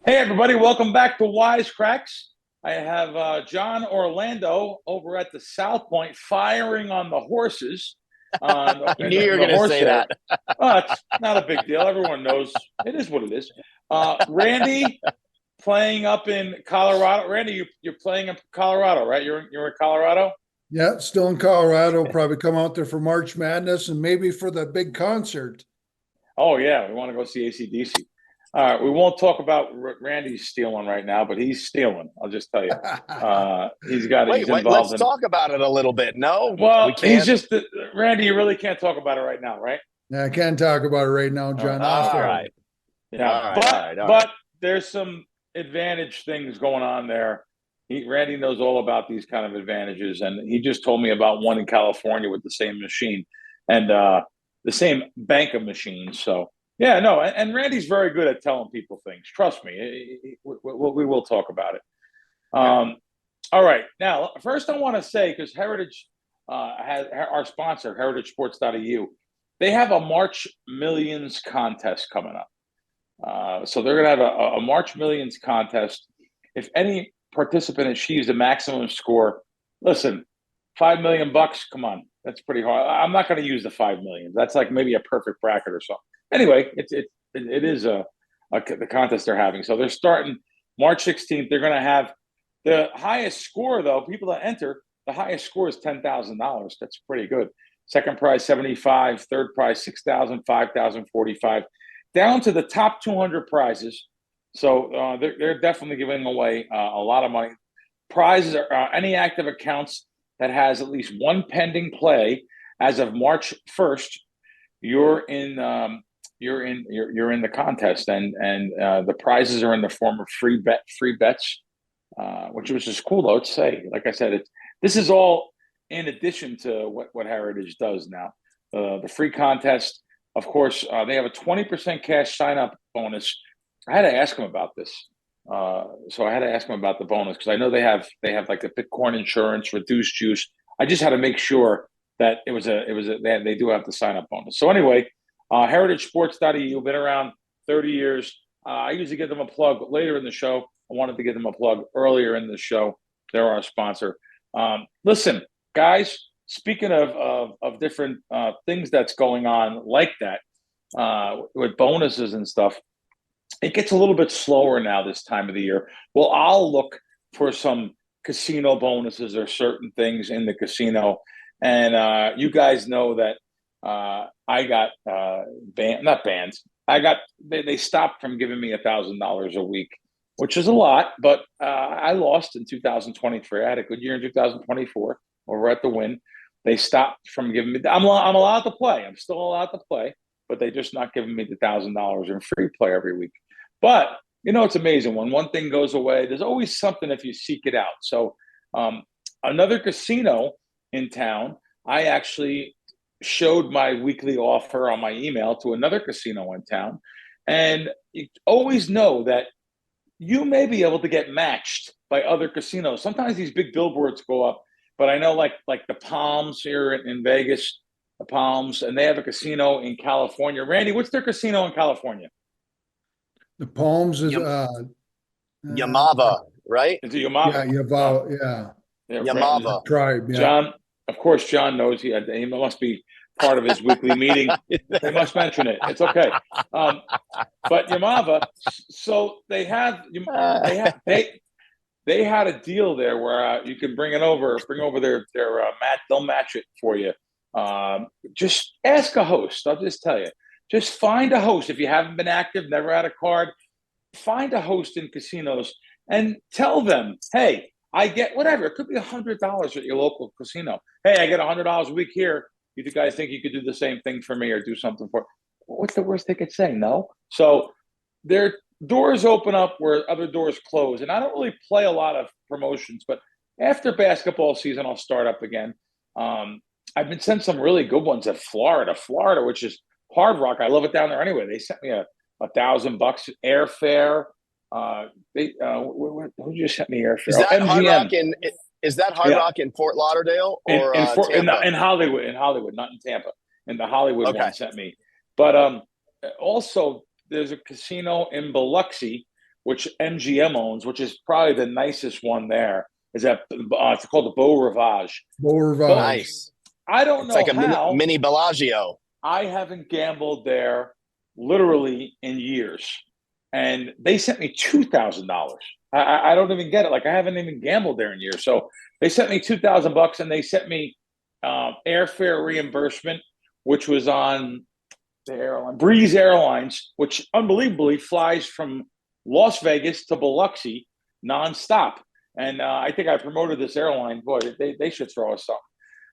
Hey, everybody, welcome back to Wise Kracks. I have Jon Orlando over at the South Point firing on the horses. I In knew the, you in were the going to horse say fair. that. It's not a big deal. Everyone knows it is what it is. Randy playing up in Colorado. Randy, you're playing in Colorado, right? You're in Colorado? Yeah, still in Colorado. Probably come out there for March Madness and maybe for the big concert. Oh, yeah. We want to go see AC/DC. All right. We won't talk about Randy's stealing right now, but he's stealing. I'll just tell you. He's Wait, involved let's in. talk about it a little bit. No, we Well, he's can't. just Randy. You really can't talk about it right now, right? Yeah, I can't talk about it right now, All right. John. Off All air. right. Yeah, All right. but there's some advantage things going on there. Randy knows all about these kind of advantages, and he just told me about one in California with the same machine and the same bank of machines. So yeah, no, and Randy's very good at telling people things. Trust me, we will talk about it. Okay. All right, now first I want to say because Heritage has our sponsor, HeritageSports.eu, they have a March Millions contest coming up. So they're going to have a March Millions contest. If any participant achieves the maximum score, listen, 5 million bucks. Come on, that's pretty hard. I'm not going to use the 5 million. That's like maybe a perfect bracket or something. Anyway, it is the contest they're having. So they're starting March 16th. They're going to have the highest score though. People that enter, the highest score is $10,000. That's pretty good. Second prize 75, third prize 6,000, 5,000, 45, down to the top 200 prizes. So they're definitely giving away a lot of money. Prizes are any active accounts that has at least one pending play as of March 1st. You're in you're in the contest, and the prizes are in the form of free bets, which was just cool though to say. Like I said, this is all in addition to what Heritage does now. The free contest, of course, they have a 20% cash sign up bonus. I had to ask them about this. So I had to ask them about the bonus because I know they have like the Bitcoin insurance, reduced juice. I just had to make sure that they do have the sign up bonus. So anyway, heritagesports.eu, been around 30 years. I usually give them a plug later in the show. I wanted to give them a plug earlier in the show. They're our sponsor. Listen, guys, speaking of different things that's going on like that with bonuses and stuff, it gets a little bit slower now this time of the year. Well, I'll look for some casino bonuses or certain things in the casino. And you guys know that I got not banned. They stopped from giving me $1,000 a week, which is a lot, but I lost in 2023. I had a good year in 2024 over at the Win. They stopped from giving me. I'm allowed to play. I'm still allowed to play, but they're just not giving me the $1,000 in free play every week. But it's amazing when one thing goes away. There's always something if you seek it out. So another casino in town, I actually showed my weekly offer on my email to another casino in town, and you always know that you may be able to get matched by other casinos. Sometimes these big billboards go up, but I know like the Palms here in Vegas, the Palms, and they have a casino in California. Randy, what's their casino in California? The Palms is Yamava, right? Is it Yamava? yeah, Yaval, yeah. Yeah, Yamava. Tribe, yeah. John, of course, John knows he must be part of his weekly meeting. They must mention it. It's okay. But Yamava, so they had a deal there where you can bring over their match. They'll match it for you. Just ask a host. I'll just tell you. Just find a host. If you haven't been active, never had a card, find a host in casinos and tell them, hey, I get whatever. It could be $100 at your local casino. Hey, I get $100 a week here. You guys think you could do the same thing for me or do something for? What's the worst they could say? No. So their doors open up where other doors close, and I don't really play a lot of promotions. But after basketball season, I'll start up again. I've been sent some really good ones at Florida, which is Hard Rock. I love it down there anyway. They sent me $1,000 airfare. Who just sent me airfare? Is that MGM. Hard Rock in Fort Lauderdale or in Hollywood? In Hollywood, not in Tampa. And the Hollywood one sent me. But also, there's a casino in Biloxi which MGM owns, which is probably the nicest one there, is that it's called the Beau Rivage. Beau Rivage. Nice. I don't It's know like a how. mini Bellagio. I haven't gambled there literally in years, and they sent me $2,000. I don't even get it. Like I haven't even gambled there in years. So they sent me $2,000, and they sent me airfare reimbursement, which was on the airline Breeze Airlines, which unbelievably flies from Las Vegas to Biloxi nonstop. And I think I promoted this airline. Boy, they should throw us something.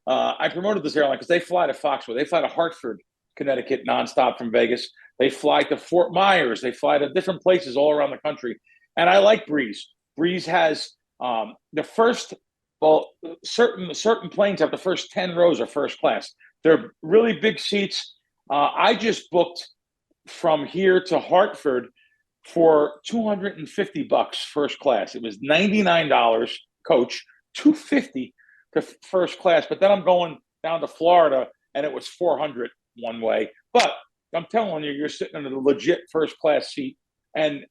I promoted this airline because they fly to Foxborough. They fly to Hartford, Connecticut, nonstop from Vegas. They fly to Fort Myers. They fly to different places all around the country. And I like Breeze. Breeze has the first, well, certain planes have the first 10 rows are first class. They're really big seats. I just booked from here to Hartford for $250 first class. It was $99 coach, $250 to first class. But then I'm going down to Florida, and it was $400 one way. But I'm telling you, you're sitting in a legit first class seat, and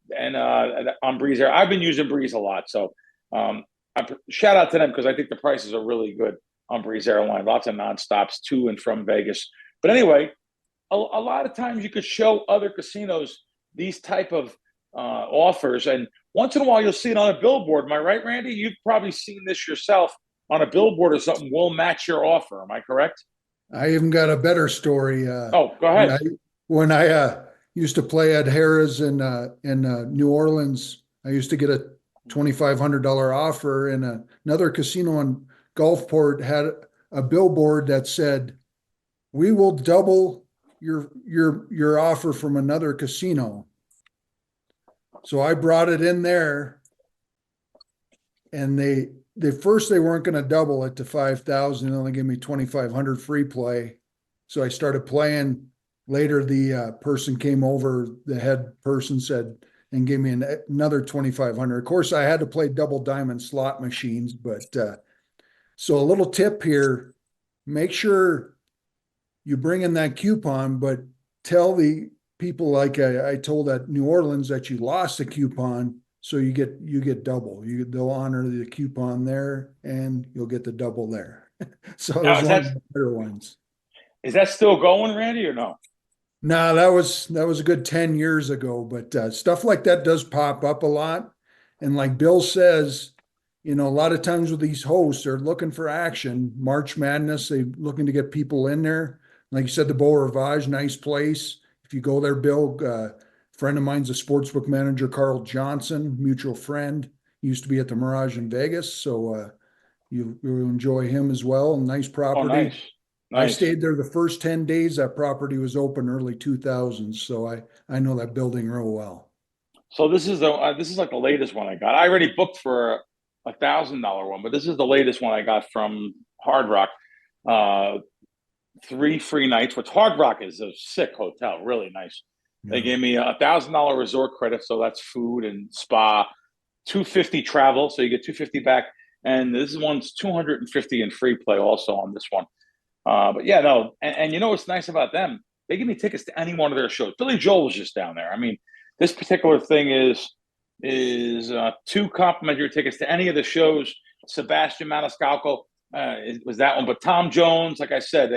on Breeze Air. I've been using Breeze a lot, so shout out to them because I think the prices are really good on Breeze Airline. Lots of nonstops to and from Vegas. But anyway, a lot of times you could show other casinos these type of offers, and once in a while you'll see it on a billboard. Am I right, Randy? You've probably seen this yourself on a billboard or something. Will match your offer. Am I correct? I even got a better story. Go ahead. When I used to play at Harrah's in New Orleans, I used to get a $2,500 offer, and another casino in Gulfport had a billboard that said, "We will double your offer from another casino." So I brought it in there, and they weren't going to double it to 5,000. They only gave me 2,500 free play. So I started playing. Later, the person came over, the head person said, and gave me another 2,500. Of course, I had to play double diamond slot machines, but so a little tip here: make sure you bring in that coupon, but tell the people, like I told at New Orleans, that you lost a coupon, so you get double. They'll honor the coupon there, and you'll get the double there. So it was one of the better ones. Is that still going, Randy, or no? No, that was a good 10 years ago, but stuff like that does pop up a lot. And like Bill says, a lot of times with these hosts, they're looking for action. March Madness, they're looking to get people in there. Like you said, the Beau Rivage, nice place. If you go there, Bill, friend of mine's a sportsbook manager, Carl Johnson, mutual friend. He used to be at the Mirage in Vegas, so you'll enjoy him as well. Nice property. Oh, nice. I stayed there the first 10 days. That property was open early 2000s, so I know that building real well. So this is like the latest one I got. I already booked for $1,000 one, but this is the latest one I got from Hard Rock. 3 free nights, which Hard Rock is a sick hotel, really nice. Yeah. They gave me $1,000 resort credit, so that's food and spa. $250 travel, so you get $250 back, and this one's $250 in free play also on this one. But yeah, no, and you know what's nice about them? They give me tickets to any one of their shows. Billy Joel was just down there. I mean, this particular thing is 2 complimentary tickets to any of the shows. Sebastian Maniscalco was that one, but Tom Jones, like I said,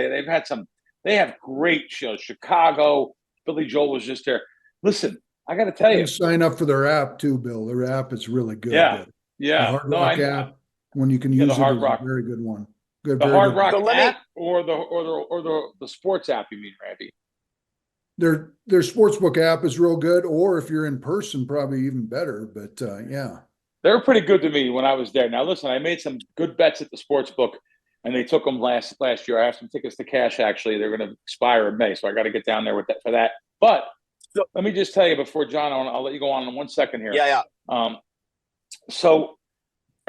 they have great shows. Chicago, Billy Joel was just there. Listen, I got to tell you, sign up for their app too, Bill. Their app is really good. Yeah. The Hard Rock app, when you can use it, is a very good one. Good, the Hard Rock app or the sports app, you mean, Randy? Their sportsbook app is real good, or if you're in person, probably even better. But yeah, they were pretty good to me when I was there. Now, listen, I made some good bets at the sportsbook, and they took them last year. I have some tickets to cash. Actually, they're going to expire in May, so I got to get down there with that for that. But let me just tell you before John, I'll let you go on in 1 second here. Yeah. So,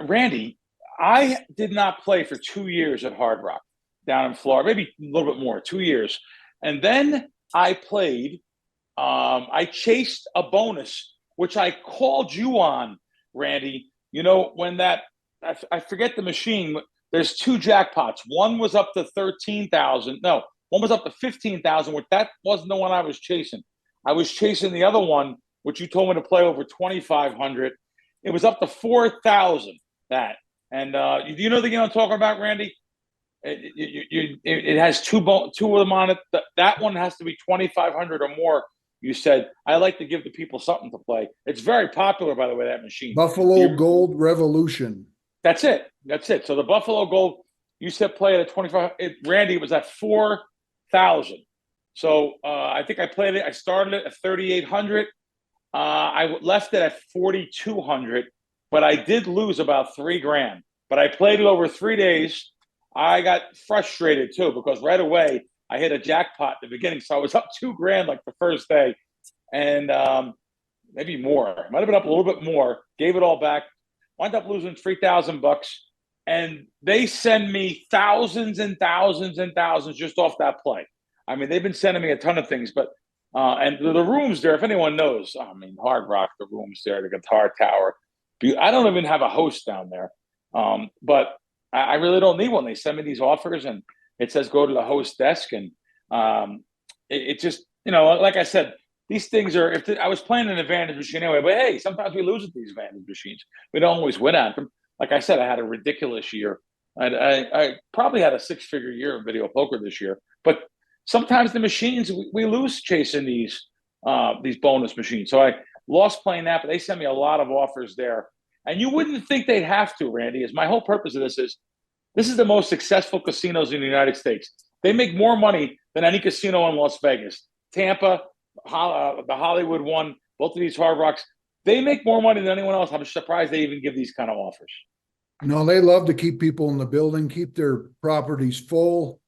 Randy, I did not play for 2 years at Hard Rock down in Florida, maybe a little bit more, 2 years. And then I played, I chased a bonus, which I called you on, Randy. When I forget the machine, there's 2 jackpots. One was up to 13,000. No, one was up to 15,000, which that wasn't the one I was chasing. I was chasing the other one, which you told me to play over 2,500. It was up to 4,000. That and you know the game I'm talking about, Randy. It has two of them on it. That one has to be 2,500 or more. You said I like to give the people something to play. It's very popular, by the way. That machine, Buffalo Gold Revolution. That's it. That's it. So the Buffalo Gold, you said play it at 25. Randy was at 4,000. So I think I played it. I started it at 3,800. I left it at 4,200, but I did lose about $3,000. But I played it over 3 days. I got frustrated too because right away I hit a jackpot at the beginning, so I was up $2,000 like the first day, and maybe more. Might have been up a little bit more. Gave it all back. Wound up losing $3,000, and they send me thousands and thousands and thousands just off that play. I mean, they've been sending me a ton of things, but and the rooms there, if anyone knows, I mean, Hard Rock, the rooms there, the Guitar Tower. I don't even have a host down there, but I really don't need one. They send me these offers, and it says go to the host desk, and it just, like I said, these things are. I was playing an advantage machine anyway, but hey, sometimes we lose at these advantage machines. We don't always win at them. Like I said, I had a ridiculous year. I probably had a 6-figure year of video poker this year, but sometimes the machines we lose chasing these bonus machines. So I lost playing that, but they sent me a lot of offers there. And you wouldn't think they'd have to, Randy. Is my whole purpose of this is the most successful casinos in the United States. They make more money than any casino in Las Vegas, Tampa, the Hollywood one, both of these Hard Rocks. They make more money than anyone else. I'm surprised they even give these kind of offers. They love to keep people in the building, keep their properties full.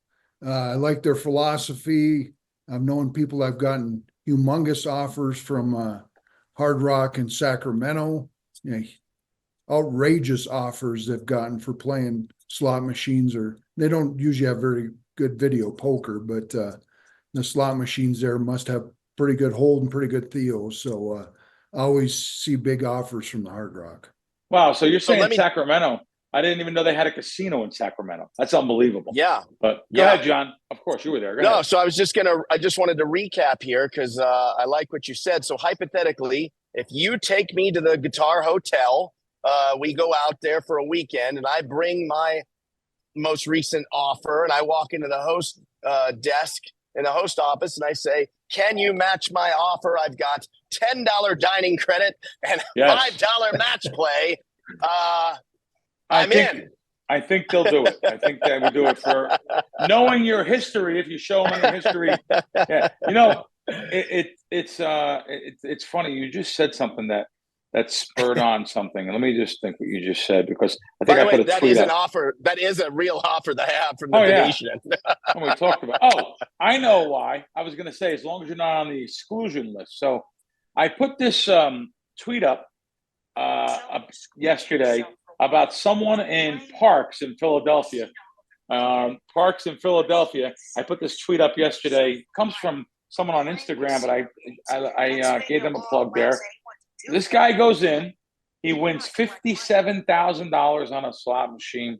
I like their philosophy. I've known people I've gotten humongous offers from Hard Rock in Sacramento. Outrageous offers they've gotten for playing slot machines, or they don't usually have very good video poker, but the slot machines there must have pretty good hold and pretty good theo. So I always see big offers from the Hard Rock. Wow. So you're saying Sacramento. I didn't even know they had a casino in Sacramento. That's unbelievable. Yeah. But go ahead, John. Of course, you were there. Go ahead. So I just wanted to recap here because I like what you said. So hypothetically, if you take me to the Guitar Hotel, we go out there for a weekend, and I bring my most recent offer, and I walk into the host desk in the host office, and I say, "Can you match my offer? I've got $10 dining credit and $5 match play." I'm in. I think they'll do it. I think they would do it for knowing your history. If you show them your history, yeah, it's funny. You just said something that spurred on something. And let me just think what you just said, because I think I put a that tweet is up. an offer. That is a real offer that I have from the Venetian. And we talked about. Oh, I know why. I was going to say, as long as you're not on the exclusion list. So I put this tweet up yesterday about someone in Parks in Philadelphia. Parks in Philadelphia. I put this tweet up yesterday. It comes from someone on Instagram, but I gave them a plug there. This guy goes in, he wins $57,000 on a slot machine,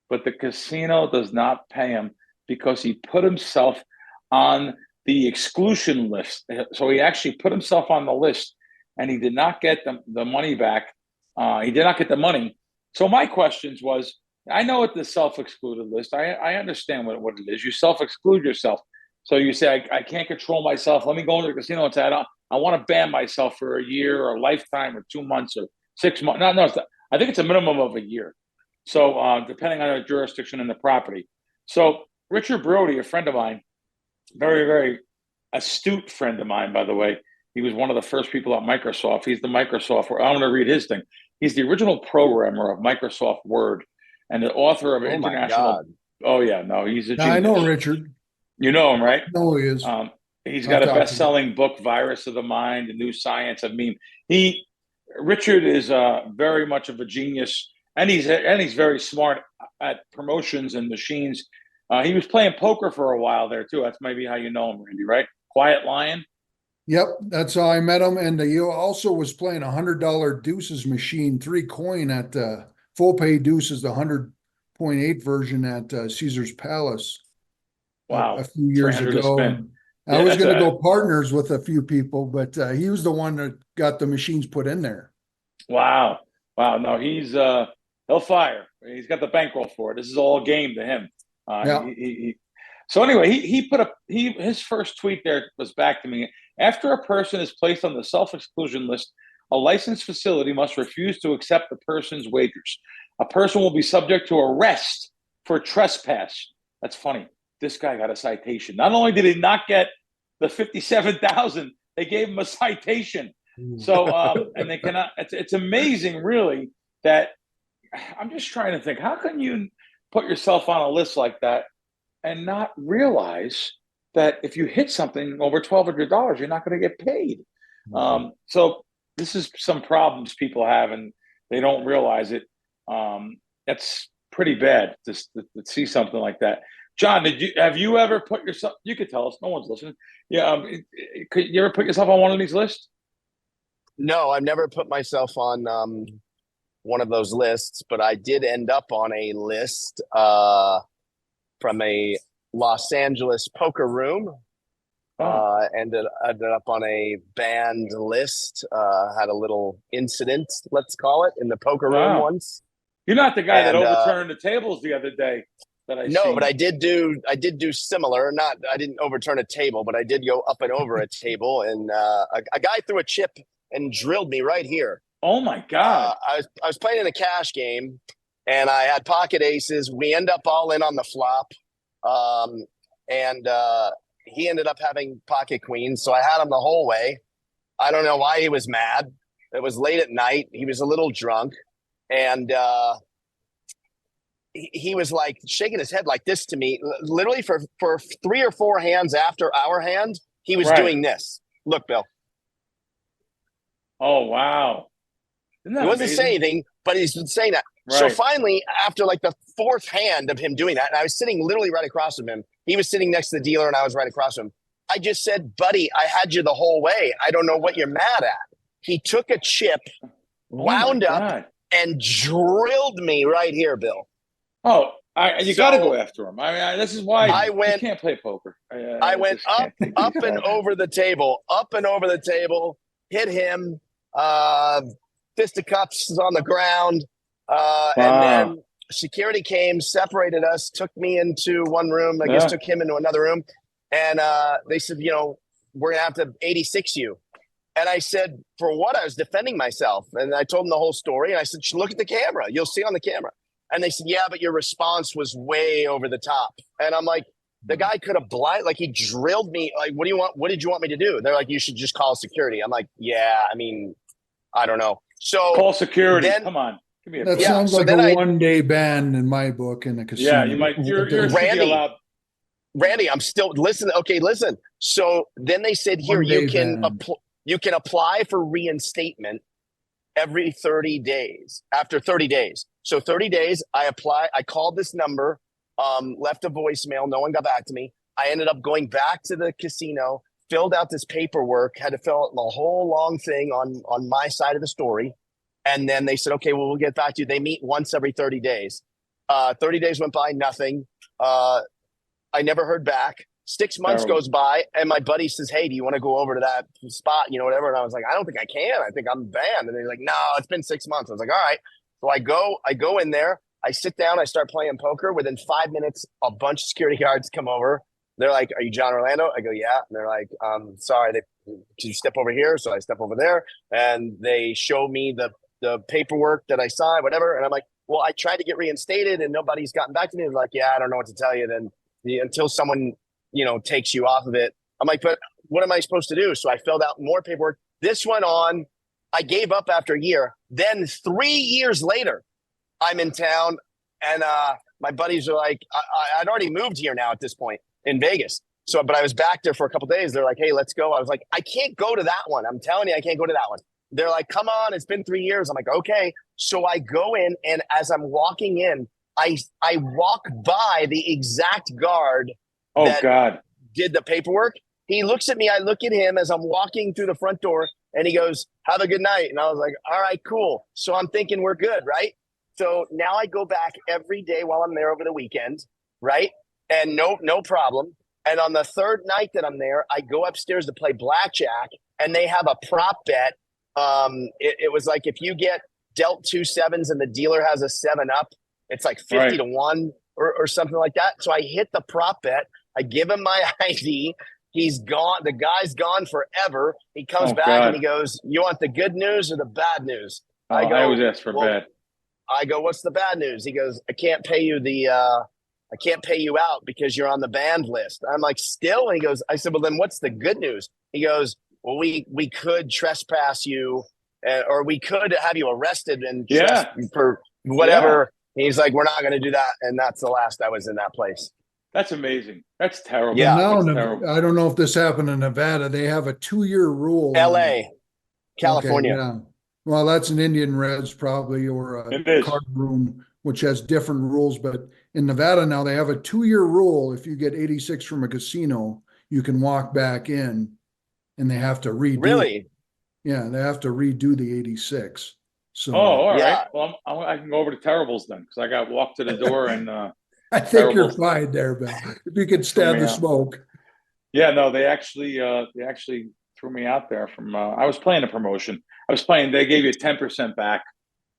but the casino does not pay him because he put himself on the exclusion list. So he actually put himself on the list, and he did not get the money back. He did not get the money. So my questions was, I know it's the self-excluded list. I understand what it is. You self-exclude yourself. So you say, I can't control myself. Let me go into the casino and say, I want to ban myself for a year or a lifetime or 2 months or 6 months. No, I think it's a minimum of a year. So depending on the jurisdiction and the property. So Richard Brody, a friend of mine, very, very astute friend of mine, by the way. He was one of the first people at Microsoft. He's the Microsoft. I'm going to read his thing. He's the original programmer of Microsoft Word and the author of international. Oh, yeah. No, he's a genius. I know Richard. You know him, right? No, he is. He's got a best-selling book, Virus of the Mind, The New Science of Meme. Richard is very much of a genius, and he's very smart at promotions and machines. He was playing poker for a while there too. That's maybe how you know him, Randy, right? Quiet Lion. Yep, that's how I met him. And he also was playing $100 deuces machine, 3 coin at full pay deuces, the 100.8 version at Caesar's Palace. Wow, a few years ago. I Yeah, was that's going to a, go partners with a few people, but he was the one that got the machines put in there. wow. Wow. No, he'll fire. He's got the bankroll for it. This is all game to him. Yeah. So anyway, he put his first tweet there was back to me. After a person is placed on the self-exclusion list, a licensed facility must refuse to accept the person's wagers. A person will be subject to arrest for trespass. That's funny. This guy got a citation. Not only did he not get the 57,000, they gave him a citation. So, and they cannot. It's amazing, really, that I'm just trying to think. How can you put yourself on a list like that and not realize that if you hit something over $1,200, you're not going to get paid? So this is some problems people have, and they don't realize it. That's pretty bad to see something like that. John, have you ever put yourself? You could tell us. No one's listening. Yeah, could you ever put yourself on one of these lists? No, I've never put myself on one of those lists, but I did end up on a list from a Los Angeles poker room. Ended up on a banned list. Had a little incident, let's call it, in the poker room once. You're not the guy that overturned the tables the other day that I No, seen. but I did do similar. I didn't overturn a table, but I did go up and over a table, and a guy threw a chip and drilled me right here. Oh my God. I was playing in a cash game, and I had pocket aces. We end up all in on the flop. And he ended up having pocket queens, so I had him the whole way. I don't know why he was mad. It was late at night. He was a little drunk, and he was like shaking his head like this to me. Literally for 3 or 4 hands after our hand, he was doing this. Look, Bill. Oh wow. He wasn't saying anything, but he's been saying that. Right. So finally, after like the 4th hand of him doing that, and I was sitting literally right across from him. He was sitting next to the dealer, and I was right across from him. I just said, buddy, I had you the whole way. I don't know what you're mad at. He took a chip, wound up, and drilled me right here, Bill. Oh, you got to go after him. I mean, this is why you can't play poker. I went up and over the table, hit him, fisticuffs on the ground, and then security came, separated us, took me into one room. I guess took him into another room, and they said, we're gonna have to 86 you. And I said, for what? I was defending myself, and I told them the whole story. And I said, look at the camera. You'll see on the camera. And they said, yeah, but your response was way over the top. And I'm like, the guy could have he drilled me. Like, what do you want? What did you want me to do? They're like, you should just call security. I'm like, yeah, I mean, I don't know. So call security. Come on. Give me that sounds like a one-day ban in my book in a casino. Yeah, you might. You're allowed. Randy, I'm still listen. Okay, listen. So then they said, here you can apply for reinstatement every 30 days. After 30 days. So 30 days, I apply. I called this number, left a voicemail. No one got back to me. I ended up going back to the casino, filled out this paperwork, had to fill out the whole long thing on my side of the story. And then they said, okay, well, we'll get back to you. They meet once every 30 days. 30 days went by, nothing. I never heard back. 6 months goes by, and my buddy says, hey, do you want to go over to that spot, whatever? And I was like, I don't think I can. I think I'm banned. And they're like, no, it's been 6 months. I was like, all right. So I go in there. I sit down. I start playing poker. Within 5 minutes, a bunch of security guards come over. They're like, are you Jon Orlando? I go, yeah. And they're like, sorry, can you step over here? So I step over there, and they show me the paperwork that I signed, whatever. And I'm like, well, I tried to get reinstated, and nobody's gotten back to me. They're like, yeah, I don't know what to tell you. Then until someone takes you off of it. I'm like, but what am I supposed to do? So I filled out more paperwork. This went on. I gave up after a year. Then 3 years later, I'm in town, and my buddies are like, I'd already moved here now at this point in Vegas. So, but I was back there for a couple of days. They're like, hey, let's go. I was like, I can't go to that one. I'm telling you, I can't go to that one. They're like, come on, it's been 3 years. I'm like, okay. So I go in, and as I'm walking in, I walk by the exact guard that did the paperwork. He looks at me. I look at him as I'm walking through the front door, and he goes, have a good night. And I was like, all right, cool. So I'm thinking we're good, right? So now I go back every day while I'm there over the weekend, right? And no problem. And on the third night that I'm there, I go upstairs to play blackjack, and they have a prop bet. It was like if you get dealt 2 sevens and the dealer has a 7-up, it's like 50 to 1 or something like that. So I hit the prop bet. I give him my ID. He's gone. The guy's gone forever. He comes back and he goes, "You want the good news or the bad news?" I go, I always ask for bad. I go, "What's the bad news?" He goes, I can't pay you out because you're on the banned list. I'm like, still? And he goes, I said, well, then what's the good news? He goes, well, we could trespass you, or we could have you arrested and for whatever. Yeah. He's like, we're not going to do that. And that's the last I was in that place. That's amazing. That's terrible. Yeah. Now, terrible. I don't know if this happened in Nevada. They have a 2-year rule. LA, California. Okay, yeah. Well, that's an Indian res probably, or a card room, which has different rules. But in Nevada now, they have a 2-year rule. If you get 86 from a casino, you can walk back in, and they have to redo. Really? Yeah, they have to redo the 86. So. All right. Well, I can go over to Terribles then, because I got walked to the door and. I think you're fine there, Ben. If you could stand the smoke. Yeah, no, they actually threw me out there from. I was playing a promotion. They gave you 10% back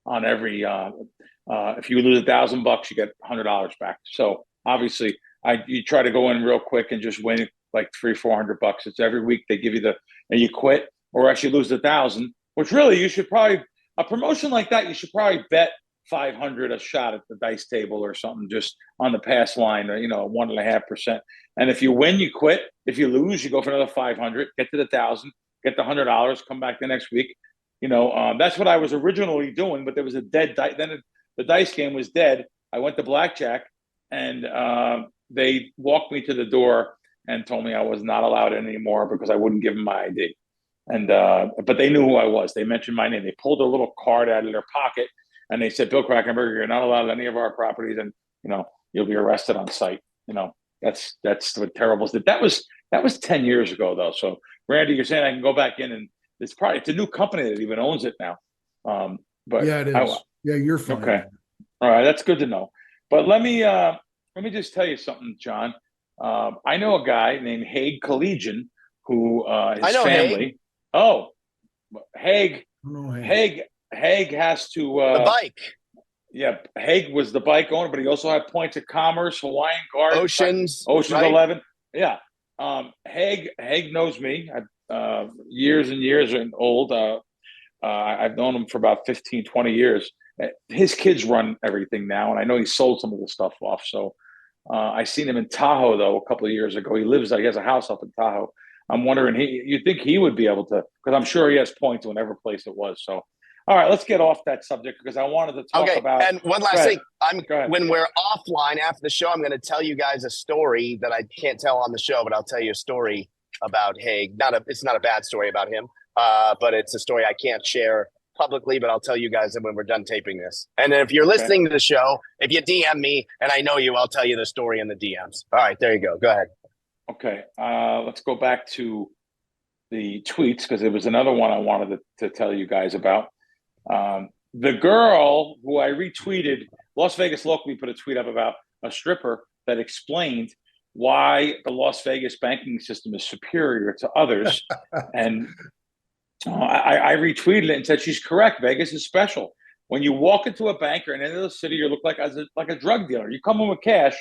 on every. If you lose $1,000, you get $100 back. So obviously, you try to go in real quick and just win like $300-400. It's every week they give you and you quit, or else you lose $1,000. Which really you should probably, a promotion like that, you should probably bet 500 a shot at the dice table or something, just on the pass line, or 1.5%. And if you win, you quit. If you lose, you go for another 500, get to the 1,000, get the $100, come back the next week. That's what I was originally doing, but there was a dead dice. Then the dice game was dead. I went to blackjack, and they walked me to the door and told me I was not allowed anymore because I wouldn't give them my ID. And but they knew who I was. They mentioned my name. They pulled a little card out of their pocket. And they said, Bill Krackomberger, you're not allowed any of our properties, and you'll be arrested on site. That's what Terribles did. That was 10 years ago though. So Randy, you're saying I can go back in, and it's a new company that even owns it now. But yeah, it is. Yeah, you're fine. Okay, all right, that's good to know. But let me just tell you something, John. I know a guy named Haig Collegian who his family. Haig. Oh, Haig. Haig has to the bike. Yeah, Haig was the bike owner, but he also had Points of Commerce, Hawaiian Gardens, Oceans right? 11. Yeah, Haig knows me. Years and years and old. I've known him for about 15, 20 years. His kids run everything now, and I know he sold some of the stuff off. So I seen him in Tahoe though a couple of years ago. He has a house up in Tahoe. I'm wondering, you think he would be able to? Because I'm sure he has points to whatever place it was. So. All right, let's get off that subject because I wanted to talk about. And one last thing, when we're offline after the show, I'm going to tell you guys a story that I can't tell on the show, but I'll tell you a story about Haig. It's not a bad story about him, but it's a story I can't share publicly. But I'll tell you guys when we're done taping this. And then if you're listening to the show, if you DM me and I know you, I'll tell you the story in the DMs. All right, there you go. Go ahead. Okay, let's go back to the tweets because there was another one I wanted to tell you guys about. The girl who I retweeted, Las Vegas Locally put a tweet up about a stripper that explained why the Las Vegas banking system is superior to others. And I retweeted it and said, she's correct. Vegas is special. When you walk into a bank or in any other city, you look like a drug dealer. You come in with cash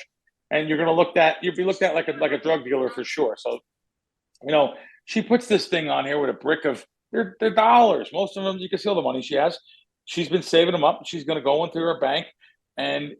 and you'll be looked at like a drug dealer for sure. So, she puts this thing on here with a brick of, they're dollars. Most of them, you can see all the money she has. She's been saving them up. She's going to go into her bank, and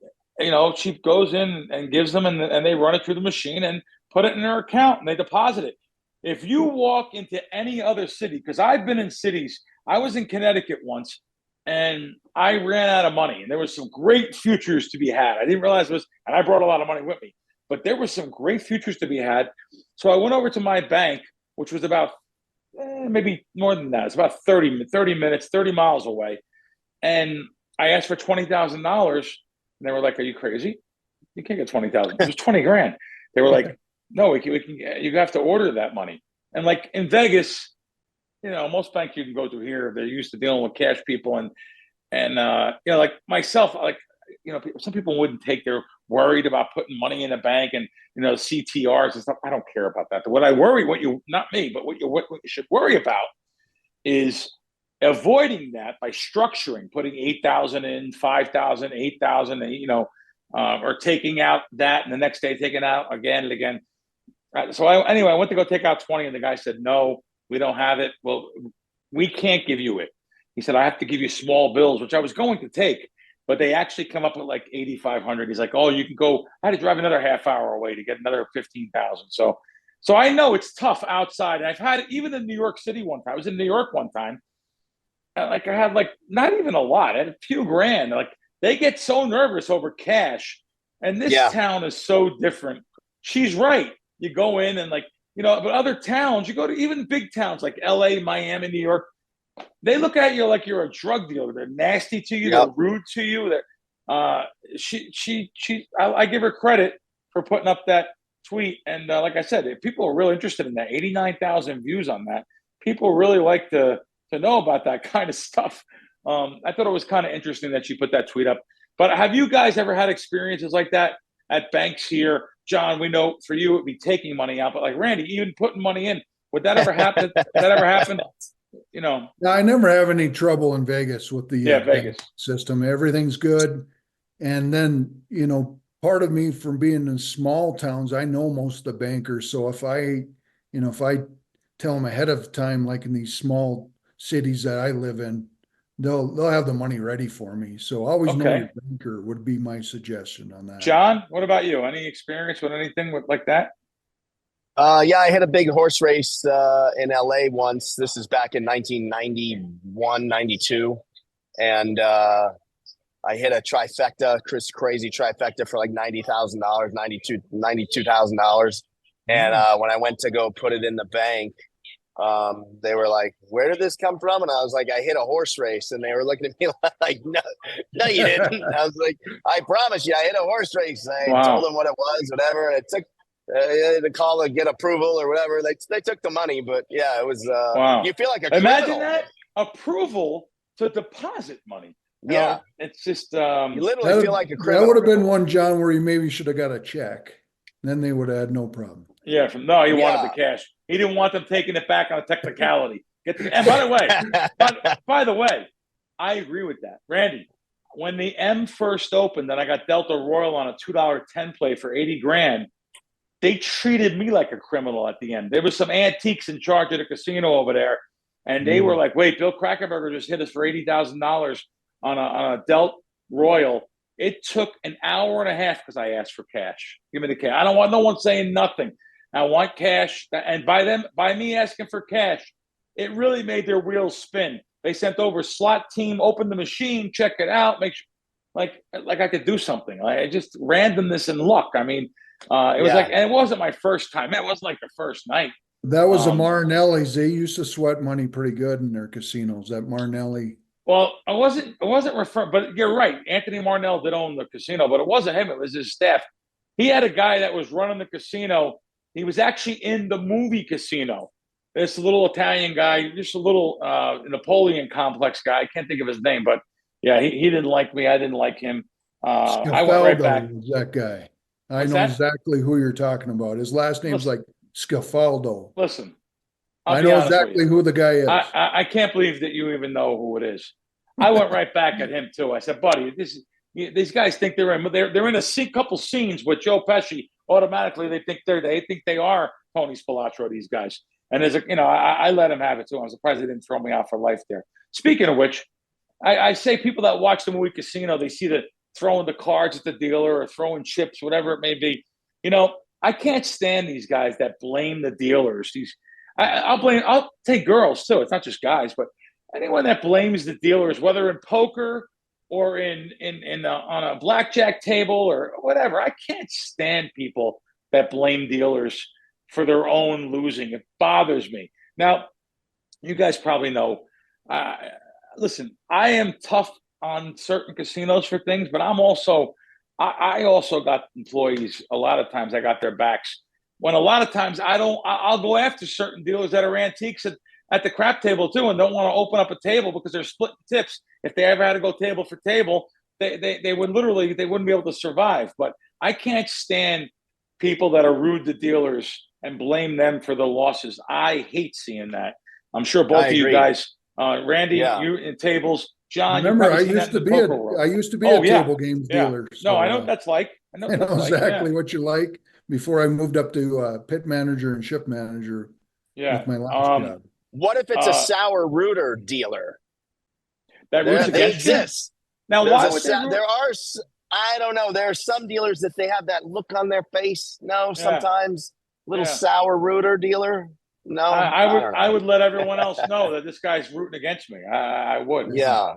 she goes in and gives them, and they run it through the machine and put it in her account, and they deposit it. If you walk into any other city, because I've been in cities, I was in Connecticut once, and I ran out of money, and there was some great futures to be had. I didn't realize it was, and I brought a lot of money with me, but there were some great futures to be had. So I went over to my bank, which was about maybe more than that. It's about 30 minutes, 30 miles away. And I asked for $20,000. And they were like, are you crazy? You can't get 20,000. It was 20 grand. They were like, no, we can, you have to order that money. And like in Vegas, most banks you can go to here, they're used to dealing with cash people. And like myself, some people wouldn't take their worried about putting money in the bank and, CTRs and stuff. I don't care about that. What I worry, not me, but what you should worry about is avoiding that by structuring, putting 8,000 in, 5,000, 8,000, or taking out that and the next day taking out again and again. So I went to go take out 20 and the guy said, no, we don't have it. Well, we can't give you it. He said, I have to give you small bills, which I was going to take, but they actually come up with like 8,500. He's like, oh, you can go. I had to drive another half hour away to get another 15,000. So I know it's tough outside. And I've had it even in New York City one time. I was in New York one time. I had not even a lot. I had a few grand. They get so nervous over cash. And this town is so different. She's right. You go in and but other towns, you go to even big towns like LA, Miami, New York, they look at you like you're a drug dealer. They're nasty to you. They're rude to you. I give her credit for putting up that tweet. And like I said, if people are really interested in that, 89,000 views on that. People really like to know about that kind of stuff. I thought it was kind of interesting that she put that tweet up. But have you guys ever had experiences like that at banks here? John, we know for you it'd be taking money out, but like Randy, even putting money in, would that ever happen? No, I never have any trouble in Vegas with the Vegas system. Everything's good. And then, part of me from being in small towns, I know most of the bankers. So if I tell them ahead of time, like in these small cities that I live in, they'll have the money ready for me. So always know your banker would be my suggestion on that. John, what about you? Any experience with anything like that? I had a big horse race in LA once. This is back in 1991, 92. And I hit a trifecta, crazy trifecta for like $90,000, $92,000. And when I went to go put it in the bank, they were like, where did this come from? And I was like, I hit a horse race. And they were looking at me like, no, you didn't. I was like, I promise you, I hit a horse race. I told them what it was, whatever. And it took the call to get approval or whatever. They took the money, but yeah, it was, you feel like a criminal. Imagine that approval to deposit money. It's just, you literally feel like a criminal. That would have been one, John, where you maybe should have got a check. Then they would have had no problem. Yeah, he wanted the cash. He didn't want them taking it back on a technicality. And by the way, I agree with that. Randy, when the M first opened and I got Delta Royal on a $2.10 play for 80 grand, they treated me like a criminal at the end. There was some antiques in charge of the casino over there. And they were like, wait, Bill Krackomberger just hit us for $80,000 on a Delta Royal. It took an hour and a half because I asked for cash. Give me the cash. I don't want no one saying nothing. I want cash. And by me asking for cash, it really made their wheels spin. They sent over slot team, open the machine, check it out, make sure, like I could do something. Just randomness and luck. I mean, it was and it wasn't my first time. That wasn't like the first night. That was the Marinellis. They used to sweat money pretty good in their casinos. That Marinelli. Well, I wasn't referring, but you're right. Anthony Marnell did own the casino, but it wasn't him. It was his staff. He had a guy that was running the casino. He was actually in the movie Casino. This little Italian guy, just a little Napoleon complex guy. I can't think of his name, but yeah, he didn't like me. I didn't like him. I went right back. That guy. I know exactly who you're talking about. His last name's like Scafaldo. Listen. I know exactly who the guy is. I can't believe that you even know who it is. I went right back at him too. I said, buddy, these guys think they're in a couple scenes with Joe Pesci. Automatically, they think they are Tony Spilotro. These guys, and I let him have it too. I'm surprised they didn't throw me out for life there. Speaking of which, I say people that watch the movie Casino, they see the throwing the cards at the dealer or throwing chips, whatever it may be. I can't stand these guys that blame the dealers. I'll take girls too. It's not just guys, but anyone that blames the dealers, whether in poker or on a blackjack table or whatever, I can't stand people that blame dealers for their own losing. It bothers me. Now, you guys probably know. Listen, I am tough on certain casinos for things, but I also got employees. A lot of times, I got their backs. When a lot of times I'll go after certain dealers that are antiques at the crap table too and don't want to open up a table because they're splitting tips. If they ever had to go table for table, they would literally, they wouldn't be able to survive. But I can't stand people that are rude to dealers and blame them for the losses. I hate seeing that. I'm sure both I of you agree. guys, Randy, Yeah. you in tables, John, you've Remember, I probably seen that used to in the be poker world. I used to be Oh a yeah, table games yeah. dealer. No, I know So, what that's like. I know I what know that's like. exactly Yeah. what you like before I moved up to pit manager and ship manager Yeah. with my last job. What if it's a sour rooter dealer? That roots They against you? exist. Now, why would they root? There are, I don't know. There are some dealers that they have that look on their face. No, sometimes little sour rooter dealer. No, I would let everyone else know that this guy's rooting against me. I would. Yeah.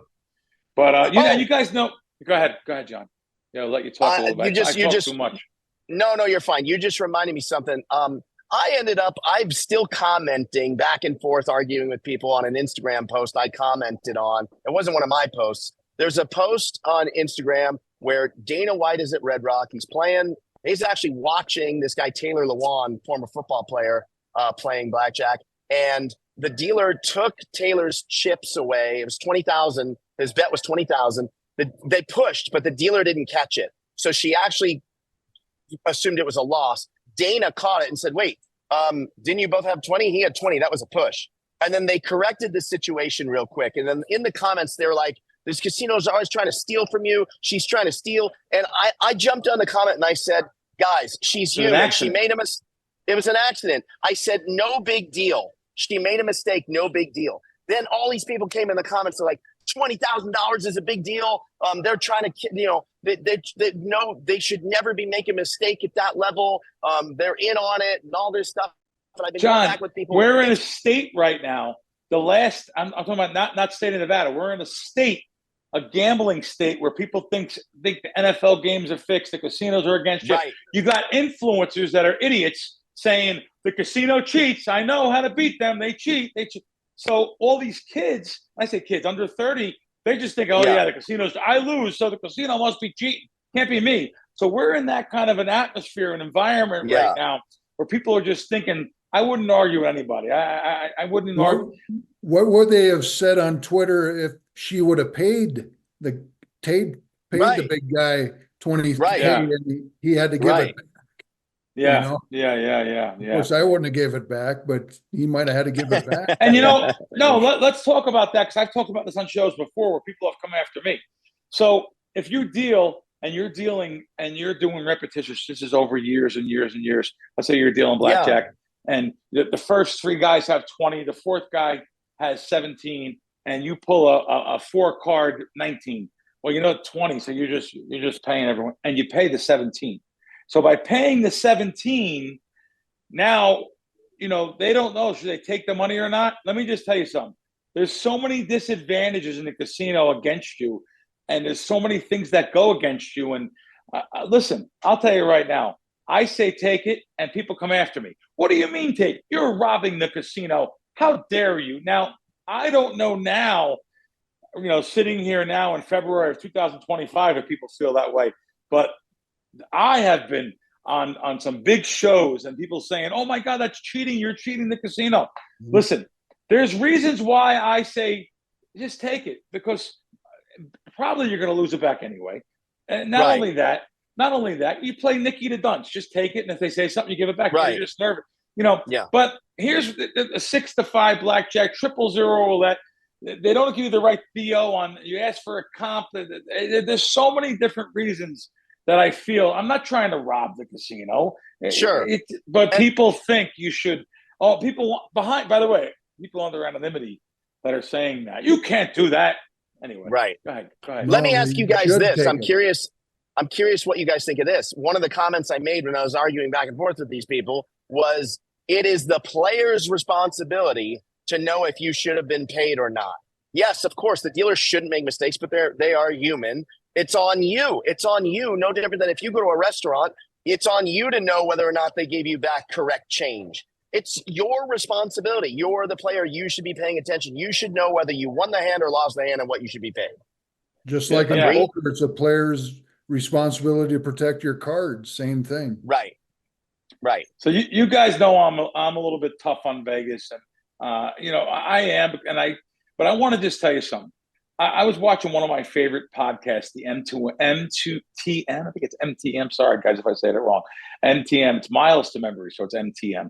But you guys know. Go ahead, John. Yeah, I'll let you talk a little bit. I talk too much. No, you're fine. You just reminded me something. I'm still commenting back and forth, arguing with people on an Instagram post I commented on. It wasn't one of my posts. There's a post on Instagram where Dana White is at Red Rock. He's actually watching this guy, Taylor Lewan, former football player, playing blackjack. And the dealer took Taylor's chips away. It was 20,000. His bet was 20,000. They pushed, but the dealer didn't catch it. So she actually assumed it was a loss. Dana caught it and said, wait, didn't you both have 20? He had 20. That was a push. And then they corrected the situation real quick. And then in the comments, they were like, this casino's always trying to steal from you. She's trying to steal. And I jumped on the comment and I said, guys, she's human. She made a mistake. It was an accident. I said, no big deal. She made a mistake. No big deal. Then all these people came in the comments. They're like, $20,000 is a big deal. They're trying to, they should never be making a mistake at that level. They're in on it and all this stuff. But I've been going back with people. We're in a state right now. I'm talking about not state of Nevada. We're in a gambling state where people think the NFL games are fixed. The casinos are against you. Right. You got influencers that are idiots saying the casino cheats. I know how to beat them. They cheat. So all these kids, I say kids under 30, they just think, the casinos, I lose, so the casino must be cheating. Can't be me. So we're in that kind of an atmosphere and environment right now where people are just thinking, I wouldn't argue with anybody. I wouldn't argue. What would they have said on Twitter if she would have paid the big guy 20K and he had to give it back? Yeah. Of course, I wouldn't have gave it back, but he might have had to give it back. And let's talk about that because I've talked about this on shows before where people have come after me. So if you deal and you're dealing and you're doing repetitions, this is over years and years and years. Let's say you're dealing blackjack, and the first three guys have 20, the fourth guy has 17, and you pull a 4-card 19. Well, 20, so you're just paying everyone, and you pay the 17. So by paying the 17, now, they don't know, should they take the money or not? Let me just tell you something. There's so many disadvantages in the casino against you, and there's so many things that go against you. And listen, I'll tell you right now, I say take it, and people come after me. What do you mean take it? You're robbing the casino. How dare you? Now, I don't know now, sitting here now in February of 2025, if people feel that way, but I have been on some big shows and people saying, oh my God, that's cheating. You're cheating the casino. Mm-hmm. Listen, there's reasons why I say just take it, because probably you're going to lose it back anyway. And not only that, you play Nikki the Dunce. Just take it, and if they say something, you give it back. Right. You're just nervous. But here's the 6-5 blackjack, 000 roulette. They don't give you the right BO on. You ask for a comp. There's so many different reasons that I feel I'm not trying to rob the casino. Sure. But people think you should. Oh, people behind, by the way, people under anonymity that are saying that. You can't do that. Anyway. Right. Go ahead. Let me ask you guys this. I'm curious what you guys think of this. One of the comments I made when I was arguing back and forth with these people was, it is the player's responsibility to know if you should have been paid or not. Yes, of course, the dealers shouldn't make mistakes, but they are human. It's on you. It's on you. No different than if you go to a restaurant, it's on you to know whether or not they gave you back correct change. It's your responsibility. You're the player. You should be paying attention. You should know whether you won the hand or lost the hand and what you should be paid. Just like in poker, it's a player's responsibility to protect your cards. Same thing. Right. So you guys know I'm a little bit tough on Vegas, and I am, but I want to just tell you something. I was watching one of my favorite podcasts, the M2TM. I think it's MTM. Sorry, guys, if I say it wrong. MTM. It's Miles to Memory, so it's MTM.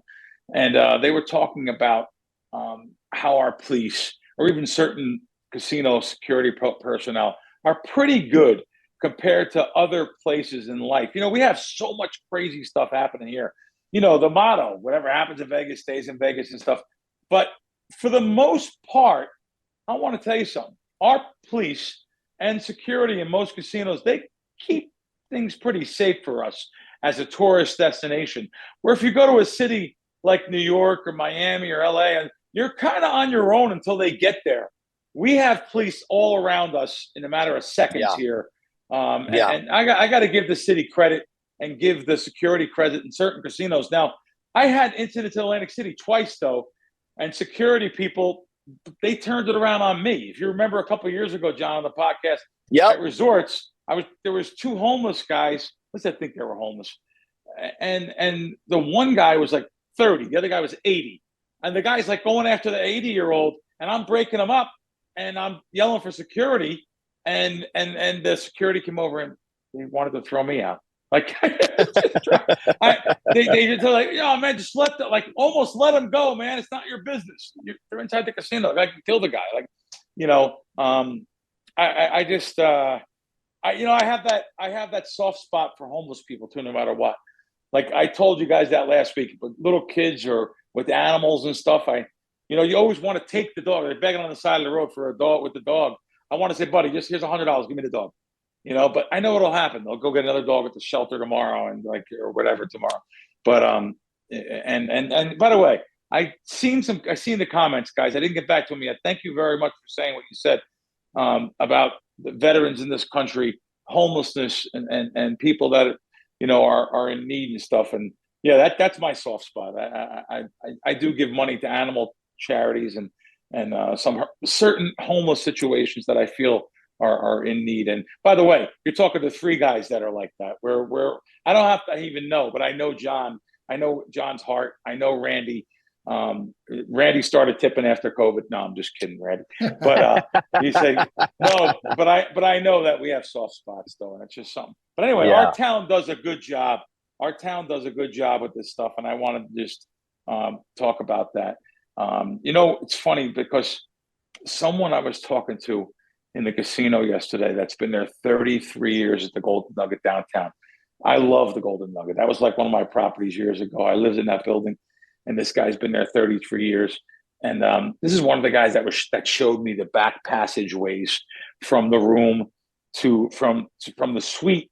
And they were talking about how our police, or even certain casino security personnel, are pretty good compared to other places in life. We have so much crazy stuff happening here. The motto, whatever happens in Vegas stays in Vegas and stuff. But for the most part, I want to tell you something. Our police and security in most casinos, they keep things pretty safe for us as a tourist destination. Where if you go to a city like New York or Miami or LA, and you're kind of on your own until they get there. We have police all around us in a matter of seconds here. And I got to give the city credit and give the security credit in certain casinos. Now, I had incidents in Atlantic City twice, though, and security people, they turned it around on me. If you remember a couple of years ago, John, on the podcast, at resorts, there was two homeless guys. At least I think they were homeless. And the one guy was like 30. The other guy was 80. And the guy's like going after the 80-year-old, and I'm breaking him up, and I'm yelling for security. And the security came over and they wanted to throw me out. Like they just like, man, just almost let him go, man. It's not your business. They're inside the casino. I can kill the guy. I have that soft spot for homeless people too, no matter what. Like I told you guys that last week, but little kids or with animals and stuff, you always want to take the dog. They're begging on the side of the road for a dog with the dog. I want to say, buddy, just here's $100. Give me the dog. But I know what'll happen. They'll go get another dog at the shelter tomorrow or whatever tomorrow. But and by the way, I seen the comments, guys. I didn't get back to them yet. Thank you very much for saying what you said about the veterans in this country, homelessness, and people that are in need and stuff. And yeah, that's my soft spot. I do give money to animal charities and some certain homeless situations that I feel are in need. And by the way, you're talking to three guys that are like that. Where I don't have to even know, but I know John. I know John's heart. I know Randy. Randy started tipping after COVID. No, I'm just kidding, Randy. But he said no. But I know that we have soft spots though, and it's just something. But anyway, our town does a good job. Our town does a good job with this stuff, and I wanted to just talk about that. It's funny because someone I was talking to in the casino yesterday that's been there 33 years at the Golden Nugget downtown. I love the Golden Nugget. That was like one of my properties years ago. I lived in that building, and this guy's been there 33 years. And this is one of the guys that showed me the back passageways from the room from the suite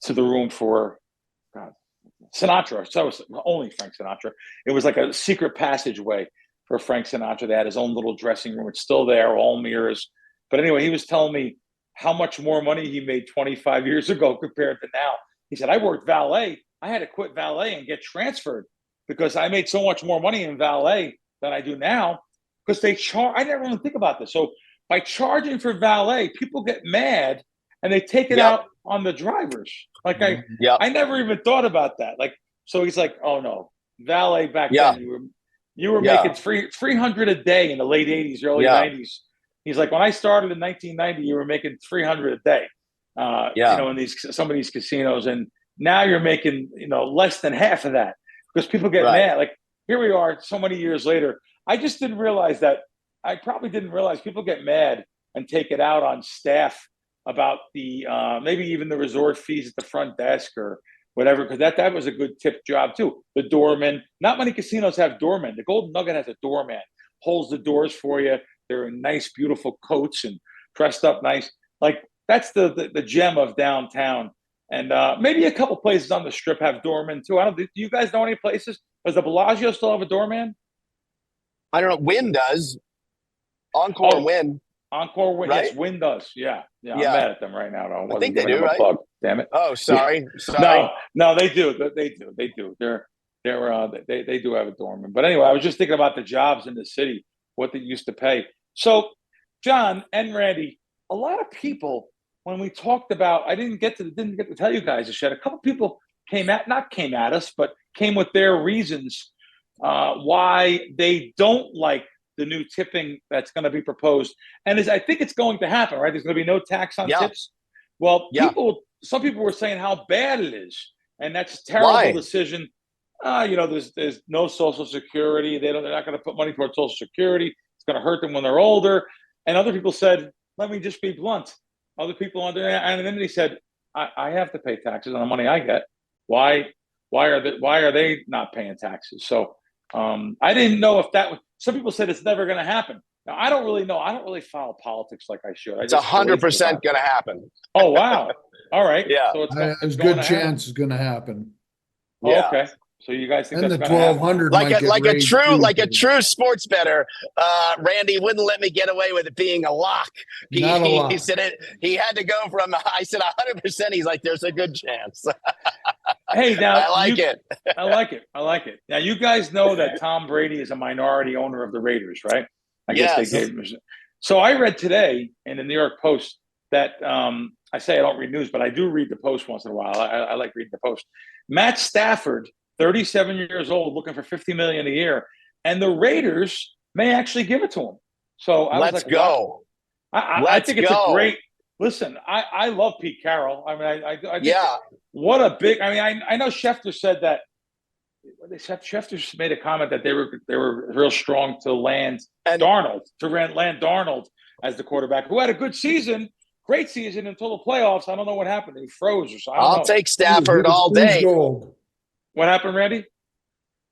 to the room for Sinatra. So it was only Frank Sinatra. It was like a secret passageway for Frank Sinatra. They had his own little dressing room. It's still there, all mirrors. But anyway, he was telling me how much more money he made 25 years ago compared to now. He said, I worked valet. I had to quit valet and get transferred because I made so much more money in valet than I do now because they charge. I never even think about this. So by charging for valet, people get mad and they take it out on the drivers. Like I never even thought about that. Like, so he's like, oh no, valet back then, you were making $300 a day in the late 80s, early 90s. He's like, when I started in 1990, you were making $300 a day, in some of these casinos. And now you're making, less than half of that because people get mad. Like here we are so many years later. I just didn't realize that. I probably didn't realize people get mad and take it out on staff about the maybe even the resort fees at the front desk or whatever, because that was a good tip job too. The doorman. Not many casinos have doormen. The Golden Nugget has a doorman, holds the doors for you. They're in nice, beautiful coats and dressed up nice. Like that's the gem of downtown. And maybe a couple places on the Strip have doormen too. Do you guys know any places? Does the Bellagio still have a doorman? I don't know. Wynn does. Encore and Wynn. Encore Wynn. Right? Yes, Wynn does. Yeah. I'm mad at them right now. Though. I think they do, right? Plug. Damn it. Oh, sorry. Sorry. No, they do. They do. They do have a doorman. But anyway, I was just thinking about the jobs in the city, what they used to pay. So, John and Randy, a lot of people, when we talked about, I didn't get to tell you guys this yet. A couple people came at us, but came with their reasons why they don't like the new tipping that's going to be proposed, and I think it's going to happen, right? There's going to be no tax on tips. Well, some people were saying how bad it is, and that's a terrible decision. There's no Social Security. They're not going to put money towards Social Security. It's going to hurt them when they're older. And other people said, let me just be blunt. Other people on there, and then they said, I have to pay taxes on the money I get. Why are they not paying taxes? So I didn't know if that was. Some people said it's never going to happen. Now I don't really know. I don't really follow politics like I should. It's 100% going to happen. Oh wow! All right. Yeah. So there's a good chance it's going to happen. Oh, okay. So you guys think and that's the 1,200 like a true sports bettor, Randy wouldn't let me get away with it being a lock. He said it. He had to go from. I said 100%. He's like, there's a good chance. Hey, now I like it. I like it. Now you guys know that Tom Brady is a minority owner of the Raiders, right? I guess they gave him. So I read today in the New York Post that I say I don't read news, but I do read the Post once in a while. I like reading the Post. Matt Stafford, 37 years old, looking for $50 million a year, and the Raiders may actually give it to him. So let's go. I think it's a great. Listen, I love Pete Carroll. I mean, I think what a big. I mean, I know Schefter said that. Schefter made a comment that they were real strong to land Darnold as the quarterback, who had a good season. Great season until the playoffs. I don't know what happened. He froze or something. I'll take Stafford all day. Gold. What happened, Randy?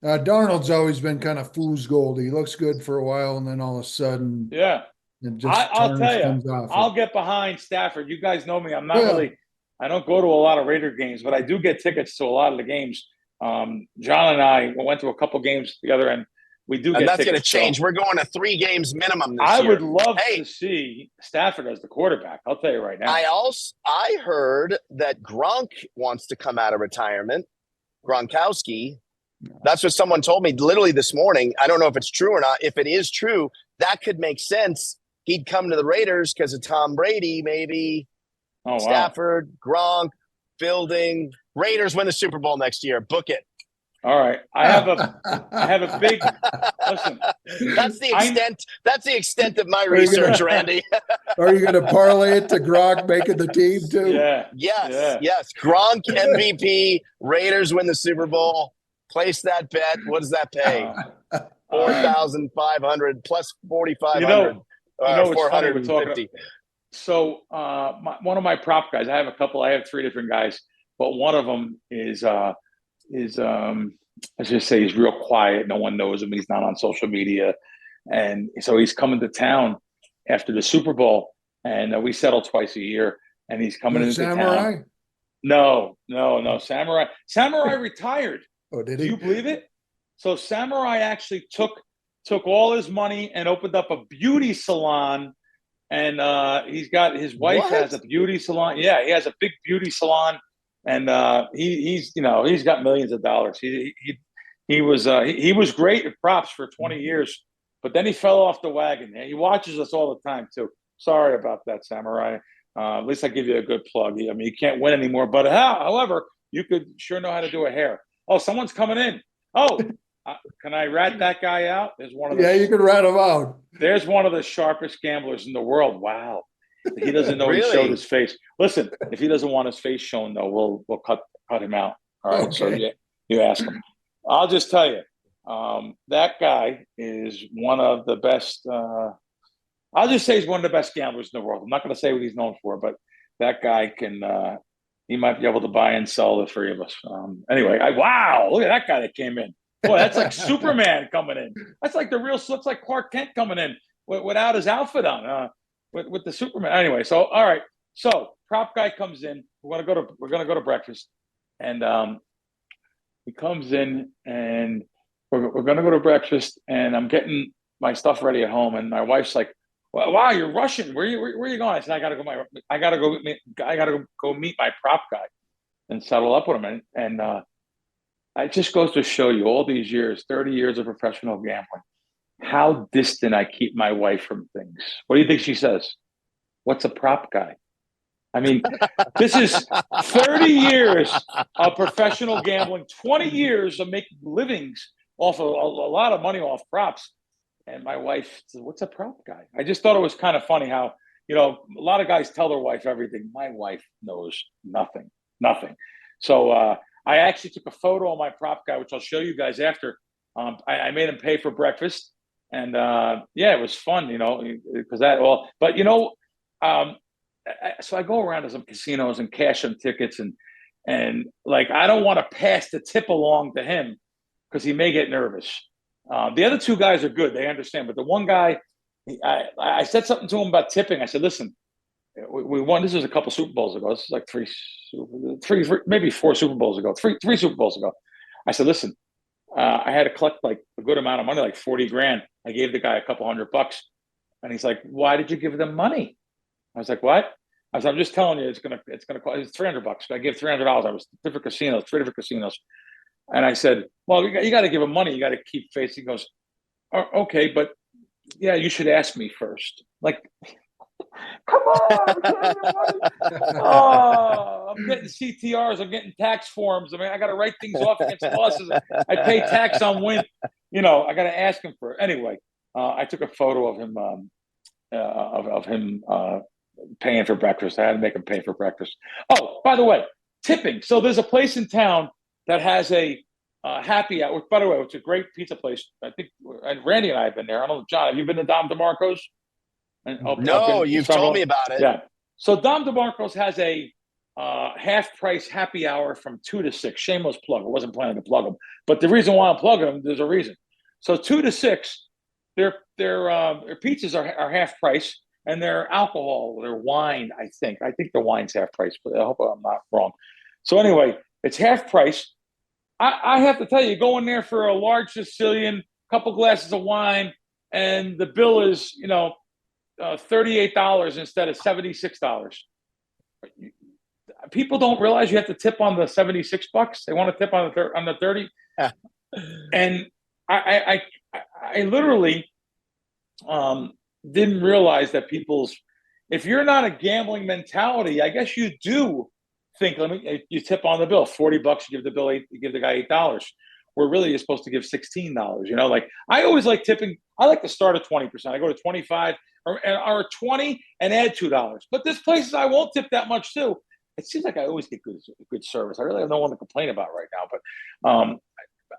Darnold's always been kind of fool's gold. He looks good for a while, and then all of a sudden, I'll tell you, I'll get behind Stafford. You guys know me. I'm not really. I don't go to a lot of Raider games, but I do get tickets to a lot of the games. John and I went to a couple games together, and we do get tickets. And that's going to change. So we're going to 3 games minimum this year. I would love to see Stafford as the quarterback. I'll tell you right now. I heard that Gronk wants to come out of retirement. Gronkowski. That's what someone told me literally this morning. I don't know if it's true or not. If it is true, that could make sense. He'd come to the Raiders because of Tom Brady, maybe. Stafford, Gronk, Fielding. Raiders win the Super Bowl next year. Book it. All right. I have a big listen. That's the extent of my research, Randy. Are you going to parlay it to Gronk making the team too? Yeah. Yes. Gronk MVP. Raiders win the Super Bowl. Place that bet. What does that pay? 4,500 plus 4,500. What's funny we're talking. So one of my prop guys. I have a couple. I have 3 different guys, but one of them is let's just say he's real quiet. No one knows him. He's not on social media. And so he's coming to town after the Super Bowl, and we settle twice a year, and he's coming into town. No. Samurai retired. Oh, did he? Do you believe it? So Samurai actually took all his money and opened up a beauty salon, and he's got his wife has a beauty salon. Yeah, he has a big beauty salon. And he's got millions of dollars. He was great at props for 20 years, but then he fell off the wagon. He watches us all the time too. Sorry about that, Samurai. At least I give you a good plug. I mean, you can't win anymore, but however, you could sure know how to do a hair. Oh, someone's coming in. Oh, can I rat that guy out? There's one of the, you can rat him out. There's one of the sharpest gamblers in the world. Wow. He doesn't know he showed his face. Listen, if he doesn't want his face shown, though, we'll cut him out. All right. Okay. So you ask him. I'll just tell you, that guy is one of the best. I'll just say he's one of the best gamblers in the world. I'm not going to say what he's known for, but that guy can. He might be able to buy and sell the 3 of us. Anyway, wow! Look at that guy that came in. Boy, that's like Superman coming in. That's like looks like Clark Kent coming in without his outfit on. With the Superman. Anyway, so all right. So prop guy comes in. We're gonna go to breakfast, and he comes in, and we're gonna go to breakfast, and I'm getting my stuff ready at home, and my wife's like, "Wow, you're rushing. Where are you going?" I said, I gotta go meet my prop guy and settle up with him, and it just goes to show you all these years, 30 years of professional gambling, how distant I keep my wife from things. What do you think she says? What's a prop guy? I mean, this is 30 years of professional gambling, 20 years of making livings off of a lot of money off props. And my wife said, "What's a prop guy?" I just thought it was kind of funny how, a lot of guys tell their wife everything. My wife knows nothing, nothing. So I actually took a photo of my prop guy, which I'll show you guys after. I made him pay for breakfast, and yeah, it was fun, because that all. But so I go around to some casinos and cash some tickets, and like I don't want to pass the tip along to him because he may get nervous. The other two guys are good; they understand. But the one guy, I said something to him about tipping. I said, "Listen, we won. This was a couple Super Bowls ago. This is like three, maybe four Super Bowls ago. Three Super Bowls ago." I said, "Listen, I had to collect like a good amount of money, like 40 grand. I gave the guy a couple $100, and he's like, "Why did you give them money?" I was like, "What?" I said, "I'm just telling you, it's gonna cost. It's $300. I gave $300. I was different casinos, three different casinos." And I said, "Well, you got to give him money. You got to keep face." He goes, "Oh, okay, but yeah, you should ask me first." Like, come on. Oh, I'm getting CTRs. I'm getting tax forms. I mean, I got to write things off against losses. I pay tax on win. I got to ask him for it. Anyway, I took a photo of him, of him paying for breakfast. I had to make him pay for breakfast. Oh, by the way, tipping. So there's a place in town that has a happy hour. By the way, it's a great pizza place. I think, and Randy and I have been there. I don't know, John, have you been to Dom DeMarco's? No, you've told me about it. Yeah. So Dom DeMarco's has a half price happy hour from 2 to 6. Shameless plug. I wasn't planning to plug them, but the reason why I'm plugging them, there's a reason. So 2 to 6, their pizzas are half price, and their alcohol, their wine, I think the wine's half price, but I hope I'm not wrong. So anyway, it's half price. I have to tell you, go in there for a large Sicilian, couple glasses of wine, and the bill is, $38 instead of $76. People don't realize you have to tip on the $76. They want to tip on the 30. And I literally didn't realize that if you're not a gambling mentality, I guess you do think, you tip on the bill, $40, you give the bill you give the guy $8. Where really you're supposed to give $16. Like I always like tipping. I like to start at 20%. I go to 25 or 20 and add $2. But there's places I won't tip that much too. It seems like I always get good service. I really have no one to complain about right now. But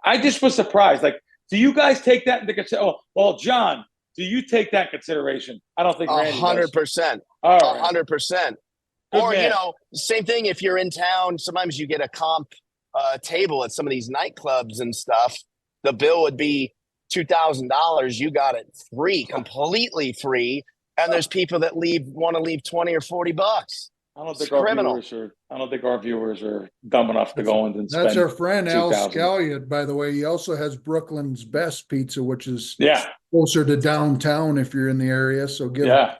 I just was surprised. Like, do you guys take that into consideration? Oh, well, John, do you take that consideration? I don't think Randy 100%. All right. 100%. Or, same thing if you're in town, sometimes you get a comp table at some of these nightclubs and stuff. The bill would be $2,000. You got it free, completely free. And there's people that want to leave 20 or $40. I don't think our viewers are dumb enough to go in and spend. That's our friend Al Scalliot, by the way. He also has Brooklyn's Best Pizza, which is closer to downtown if you're in the area. So give him a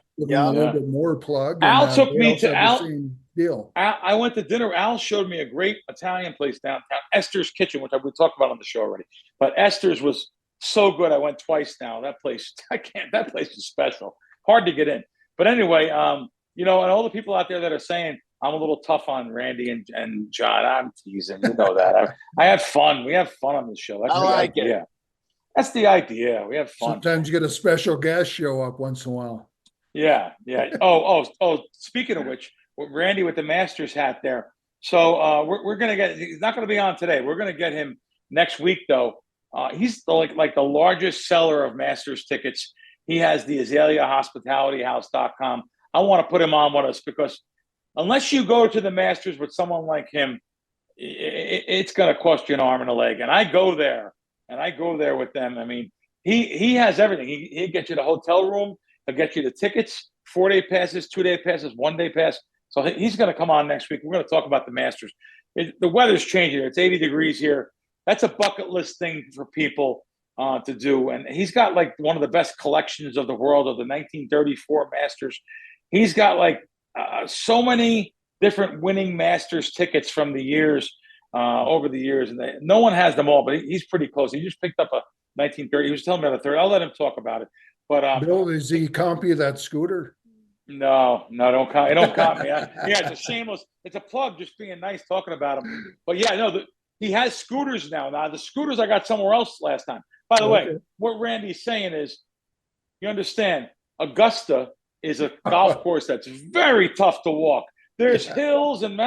little bit more plug. Al took me to the same deal. I went to dinner. Al showed me a great Italian place downtown, Esther's Kitchen, which we talked about on the show already. But Esther's was so good. I went twice now. That place, that place is special. Hard to get in. But anyway, and all the people out there that are saying I'm a little tough on Randy and John, I'm teasing. You know that. I have fun. We have fun on the show. That's I like it. Yeah, that's the idea. We have fun. Sometimes you get a special guest show up once in a while. Yeah. Oh. Speaking of which, Randy with the Masters hat there. So we're gonna get. He's not gonna be on today. We're gonna get him next week though. He's like the largest seller of Masters tickets. He has the AzaleaHospitalityHouse.com. I want to put him on with us because unless you go to the Masters with someone like him, it's going to cost you an arm and a leg. And I go there with them. I mean, he has everything. He'll get you the hotel room. He'll get you the tickets, 4-day passes, 2-day passes, 1-day pass. So he's going to come on next week. We're going to talk about the Masters. The weather's changing. It's 80 degrees here. That's a bucket list thing for people to do. And he's got like one of the best collections of the world of the 1934 Masters. He's got like so many different winning Masters tickets from the years, over the years. And no one has them all, but he's pretty close. He just picked up a 1930. He was telling me about a third. I'll let him talk about it. But Bill, is he comp you that scooter? No, don't comp me. It's a shameless. It's a plug, just being nice talking about him. But yeah, no, he has scooters now. Now the scooters I got somewhere else last time. By the way, what Randy's saying is you understand, Augusta is a golf course that's very tough to walk. There's hills and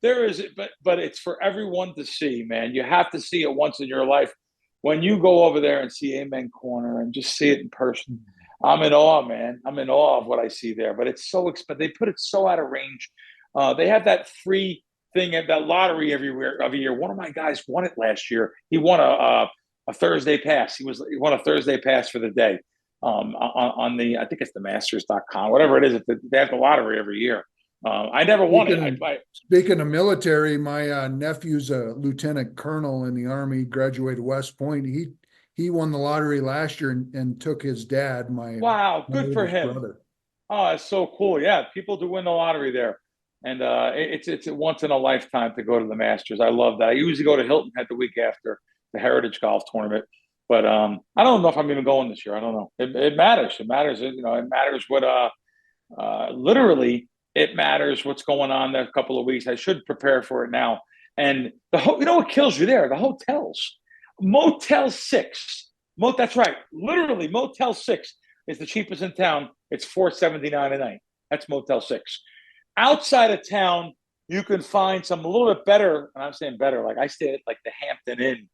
there is, but it's for everyone to see, man. You have to see it once in your life. When you go over there and see Amen Corner and just see it in person, I'm in awe, man. I'm in awe of what I see there. But it's so expensive. They put it so out of range. They have that free thing, that lottery every year. One of my guys won it last year. He won a Thursday pass. He won a Thursday pass for the day on the, I think it's the Masters.com, whatever it is. They have the lottery every year. I never won it. Speaking of military, my nephew's a lieutenant colonel in the Army, graduated West Point. He won the lottery last year and took his dad, wow, good for him. Brother. Oh, it's so cool. Yeah, people do win the lottery there. And it's a once in a lifetime to go to the Masters. I love that. I usually go to Hilton Head the week after the Heritage Golf Tournament. But I don't know if I'm even going this year. I don't know. It matters. It matters. It matters what literally it matters what's going on there a couple of weeks. I should prepare for it now. And what kills you there? The hotels. Motel 6. That's right. Literally, Motel 6 is the cheapest in town. It's $479 a night. That's Motel 6. Outside of town, you can find some a little bit better, and I'm saying better, like I stay at like the Hampton Inn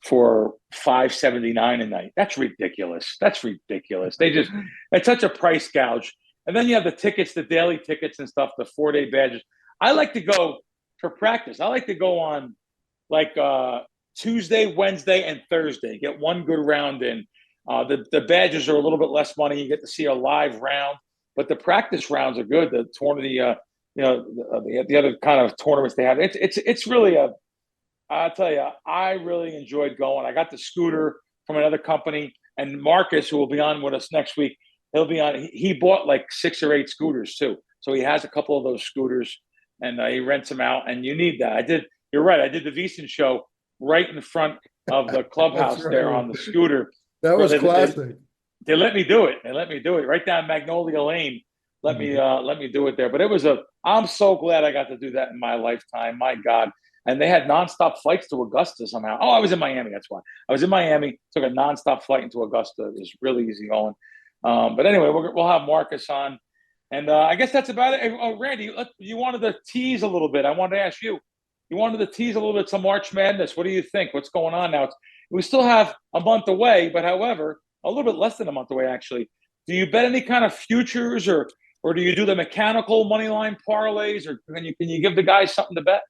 for $579 a night. That's ridiculous. It's such a price gouge. And then you have the tickets, the daily tickets and stuff, the 4-day badges. I like to go for practice. I like to go on like Tuesday, Wednesday, and Thursday. Get one good round in. The badges are a little bit less money. You get to see a live round, but the practice rounds are good. The tournament, the other kind of tournaments they have. It's really I'll tell you, I really enjoyed going. I got the scooter from another company, and Marcus, who will be on with us next week, he'll be on. He bought like 6 or 8 scooters too, so he has a couple of those scooters, and he rents them out. And you need that. You're right. I did the VEASAN show right in front of the clubhouse there on the scooter. That was classic. They let me do it. Right down Magnolia Lane. Let me do it there. But I'm so glad I got to do that in my lifetime. My God. And they had nonstop flights to Augusta somehow. Oh, I was in Miami. That's why. I was in Miami, took a nonstop flight into Augusta. It was really easy going. But anyway, we'll have Marcus on. And I guess that's about it. Oh, Randy, you wanted to tease a little bit. I wanted to ask you. You wanted to tease a little bit some March Madness. What do you think? What's going on now? We still have a month away, but however, a little bit less than a month away, actually. Do you bet any kind of futures or do you do the mechanical money line parlays, or can you give the guys something to bet?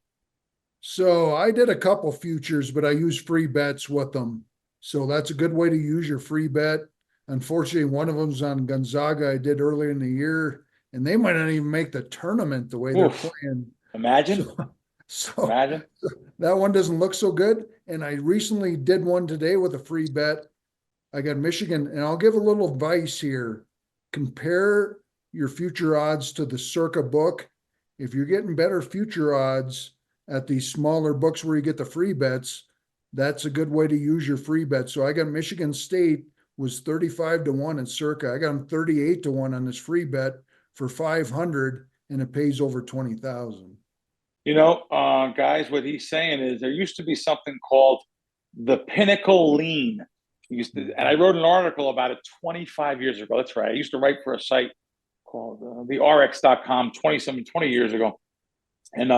So I did a couple futures, but I use free bets with them. So that's a good way to use your free bet. Unfortunately, one of them's on Gonzaga I did earlier in the year, and they might not even make the tournament the way they're playing. Imagine. So that one doesn't look so good. And I recently did one today with a free bet. I got Michigan, and I'll give a little advice here. Compare your future odds to the Circa book. If you're getting better future odds at these smaller books where you get the free bets, that's a good way to use your free bet. So I got Michigan State was 35-1 in Circa. I got them 38-1 on this free bet for 500, and it pays over 20,000. Guys, what he's saying is there used to be something called the Pinnacle Lean. And I wrote an article about it 25 years ago. That's right. I used to write for a site called the RX.com 20 years ago. And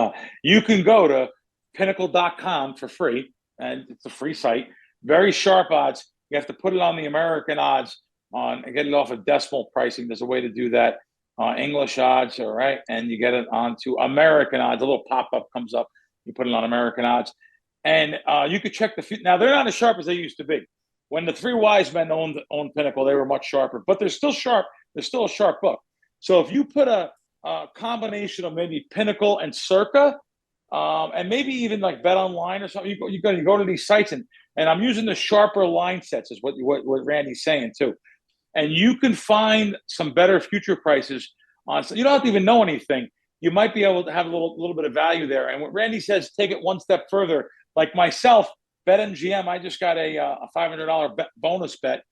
you can go to pinnacle.com for free, and it's a free site. Very sharp odds. You have to put it on the American odds and get it off of decimal pricing. There's a way to do that. English odds, all right, and you get it onto American odds. A little pop-up comes up. You put it on American odds, and you could check the. Now they're not as sharp as they used to be. When the 3 wise men owned Pinnacle, they were much sharper, but they're still sharp. They're still a sharp book. So if you put a combination of maybe Pinnacle and Circa, and maybe even like Bet Online or something, you go to these sites, and I'm using the sharper line sets is what Randy's saying too. And you can find some better future prices on. So you don't have to even know anything. You might be able to have a little bit of value there. And what Randy says, take it one step further. Like myself, BetMGM, I just got a $500 bonus bet.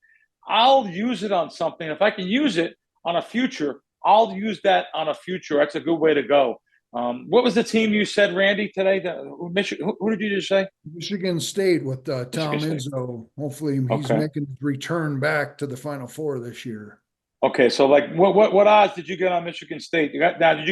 I'll use it on something. If I can use it on a future, I'll use that on a future. That's a good way to go. What was the team you said, Randy, today? Who did you just say? Michigan State with Tom Michigan State. Izzo. Hopefully he's Okay. making his return back to the Final Four this year. Okay, so like, what odds did you get on Michigan State? Did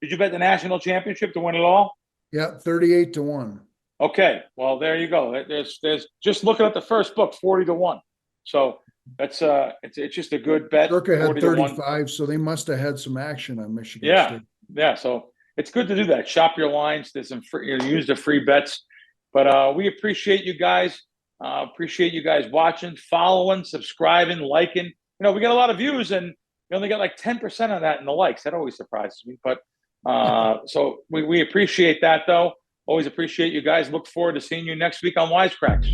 you bet the national championship to win it all? Yeah, 38-1. Okay, well there you go. There's just looking at the first book, 40-1. So that's it's just a good bet. Circa had 40-1. 35, so they must have had some action on Michigan Yeah, State. yeah. So it's good to do that. Shop your lines. There's some free, use the free bets. But we appreciate you guys. Appreciate you guys watching, following, subscribing, liking. You know, we get a lot of views, and we only get like 10% of that in the likes. That always surprises me. But so we appreciate that, though. Always appreciate you guys. Look forward to seeing you next week on Wise Kracks.